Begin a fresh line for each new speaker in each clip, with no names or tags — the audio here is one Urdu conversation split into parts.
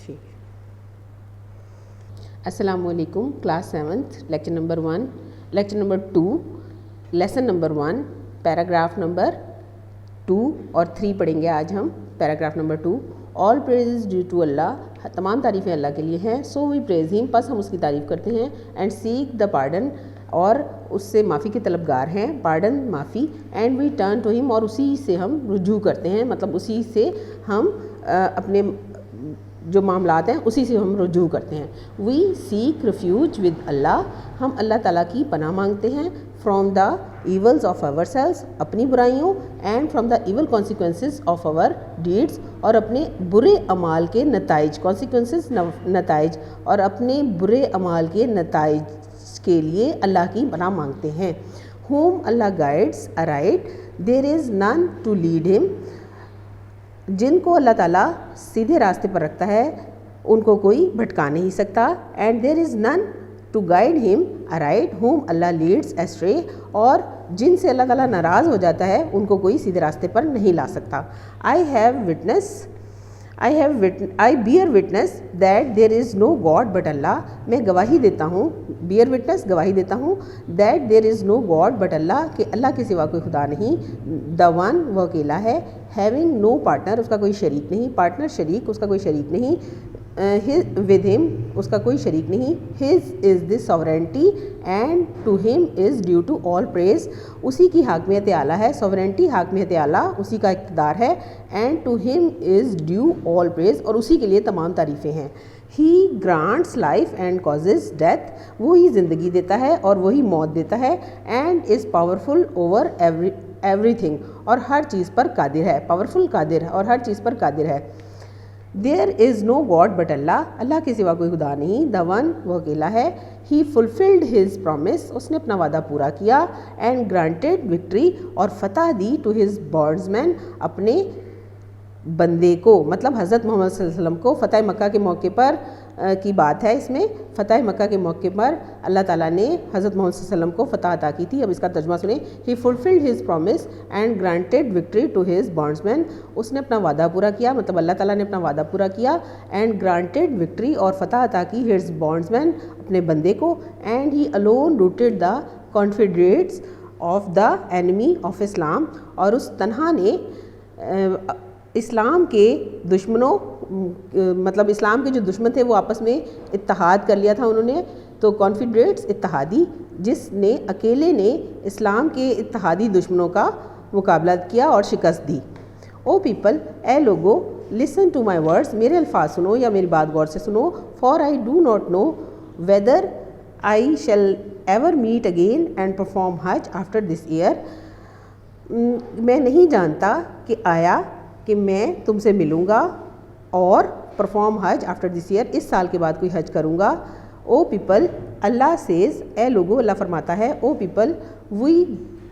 ٹھیک. السلام علیکم. Class 7 lecture number 1 lecture number 2 lesson number 1 paragraph number 2 اور 3 پڑھیں گے آج ہم. Paragraph number 2. All praise due to Allah, تمام تعریفیں اللہ کے لیے ہیں. سو وی پریز ہم, پس ہم اس کی تعریف کرتے ہیں. اینڈ سیک دا پارڈن, اور اس سے معافی کے طلبگار ہیں. پارڈن معافی. اینڈ وی ٹرن ٹو ہم, اور اسی سے ہم رجوع کرتے ہیں, مطلب اسی سے ہم اپنے جو معاملات ہیں اسی سے ہم رجوع کرتے ہیں. وی سیک ریفیوج ود اللہ, ہم اللہ تعالیٰ کی پناہ مانگتے ہیں. From the evils of ourselves, اپنی برائیوں. And from the evil consequences of our deeds, اور اپنے برے اعمال کے نتائج. کانسیکوینسز نتائج, اور اپنے برے اعمال کے نتائج کے لیے اللہ کی پناہ مانگتے ہیں. whom Allah guides aright, there is none to lead him, جن کو اللہ تعالیٰ سیدھے راستے پر رکھتا ہے ان کو کوئی بھٹکا نہیں سکتا. اینڈ دیر از نن ٹو گائڈ ہم aright, whom اللہ لیڈس astray, اور جن سے اللہ تعالیٰ ناراض ہو جاتا ہے ان کو کوئی سیدھے راستے پر نہیں لا سکتا. I bear witness that there is no God but Allah, میں گواہی دیتا ہوں, bear witness گواہی دیتا ہوں, that there is no God but Allah, کہ اللہ کے سوا کوئی خدا نہیں. the one, وہ اکیلا ہے. having no partner, اس کا کوئی شریک نہیں. partner شریک, اس کا کوئی شریک نہیں. with him, اس کا کوئی شریک نہیں. his is the sovereignty and to him is due to all praise, اسی کی حاکمیت اعلیٰ ہے. sovereignty حاکمیت اعلیٰ, اسی کا اقتدار ہے. and to him is due all praise, اور اسی کے لیے تمام تعریفیں ہیں. he grants life and causes death, وہی زندگی دیتا ہے اور وہی موت دیتا ہے. and is powerful over everything, اور ہر چیز پر قادر ہے. پاورفل قادر ہے اور ہر چیز پر قادر ہے. there is no God but Allah, اللہ کے سوا کوئی خدا نہیں. the one, وہ اکیلا ہے. he fulfilled his promise, اس نے اپنا وعدہ پورا کیا. and granted victory, اور فتح دی to his bondsmen, اپنے بندے کو, مطلب حضرت محمد صلی اللہ علیہ وسلم کو. فتح مکہ کے موقع پر کی بات ہے اس میں. فتح مکہ کے موقع پر اللہ تعالیٰ نے حضرت محمد صلی اللہ علیہ وسلم کو فتح عطا کی تھی. اب اس کا ترجمہ سنیں. he fulfilled his promise and granted victory to his bondsmen, اس نے اپنا وعدہ پورا کیا, مطلب اللہ تعالیٰ نے اپنا وعدہ پورا کیا. and granted victory, اور فتح عطا کی his bondsmen, اپنے بندے کو. and he alone routed the confederates of the enemy of Islam, اور اس تنہا نے اسلام کے دشمنوں, مطلب اسلام کے جو دشمن تھے وہ آپس میں اتحاد کر لیا تھا انہوں نے. تو کانفیڈریٹس اتحادی, جس نے اکیلے نے اسلام کے اتحادی دشمنوں کا مقابلہ کیا اور شکست دی. او پیپل, اے لوگو, لسن ٹو مائی ورڈس, میرے الفاظ سنو یا میری بات غور سے سنو. For I do not know whether I shall ever meet again and perform hajj after this year, میں نہیں جانتا کہ آیا کہ میں تم سے ملوں گا اور perform hajj after this year, اس سال کے بعد کوئی حج کروں گا. او پیپل, اللہ سیز, اے لوگو, اللہ فرماتا ہے. O people, we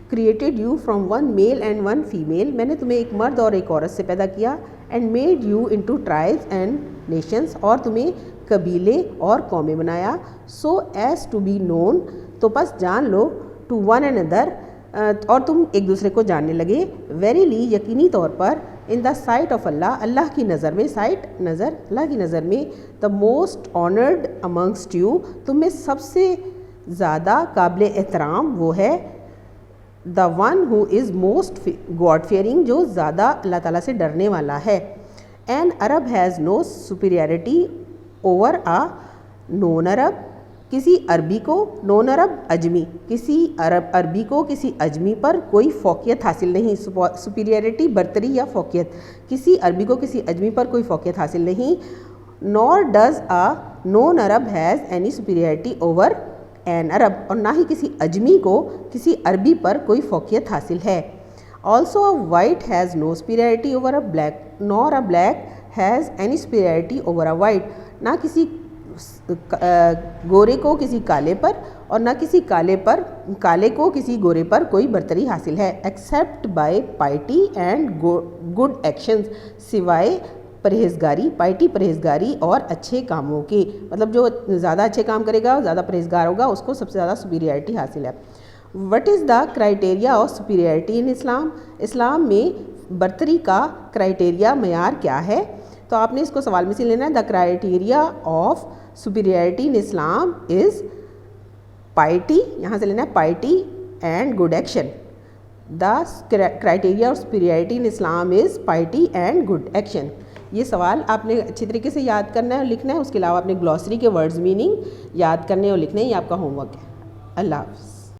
created you from one male and one female, میں نے تمہیں ایک مرد اور ایک عورت سے پیدا کیا. And made you into tribes and nations, اور تمہیں قبیلے اور قومیں بنایا. So as to be known, تو بس جان لو. ٹو ون اینڈ ادر, اور تم ایک دوسرے کو جاننے لگے. ویریلی, یقینی طور پر. ان دا سائٹ آف اللہ, اللہ کی نظر میں. سائٹ نظر, اللہ کی نظر میں. The most honoured amongst you, تم میں سب سے زیادہ قابل احترام وہ ہے. The one who is most God fearing, جو زیادہ اللہ تعالیٰ سے ڈرنے والا ہے. An Arab has no superiority over a non Arab, کسی عربی کو, نون عرب اجمی, کسی عربی کو کسی اجمی پر کوئی فوقیت حاصل نہیں. سپیریئرٹی برتری یا فوقیت, کسی عربی کو کسی اجمی پر کوئی فوقیت حاصل نہیں. Nor does a non Arab has any superiority over an Arab, اور نہ ہی کسی اجمی کو کسی عربی پر کوئی فوقیت حاصل ہے. Also a white has no superiority over a black, Noor a black has any superiority over a white, نہ کسی گورے کو کسی کالے پر اور نہ کسی کالے کو کسی گورے پر کوئی برتری حاصل ہے. Accept by piety and good actions, سوائے پرہیزگاری, پائٹی پرہیزگاری اور اچھے کاموں کے, مطلب جو زیادہ اچھے کام کرے گا, زیادہ پرہیزگار ہوگا, اس کو سب سے زیادہ سپیریئرٹی حاصل ہے. What is the criteria of superiority in Islam, Islam میں برتری کا کرائٹیریا, معیار کیا ہے؟ تو آپ نے اس کو سوال میں سے لینا ہے دا criteria of superiority in Islam is piety, یہاں سے لینا ہے piety and good action. The criteria of superiority in Islam is piety and good action. یہ سوال آپ نے اچھی طریقے سے یاد کرنا ہے اور لکھنا ہے. اس کے علاوہ آپ نے گلوسری کے ورڈز میننگ یاد کرنے اور لکھنے, یہ آپ کا ہوم ورک ہے. اللہ حافظ.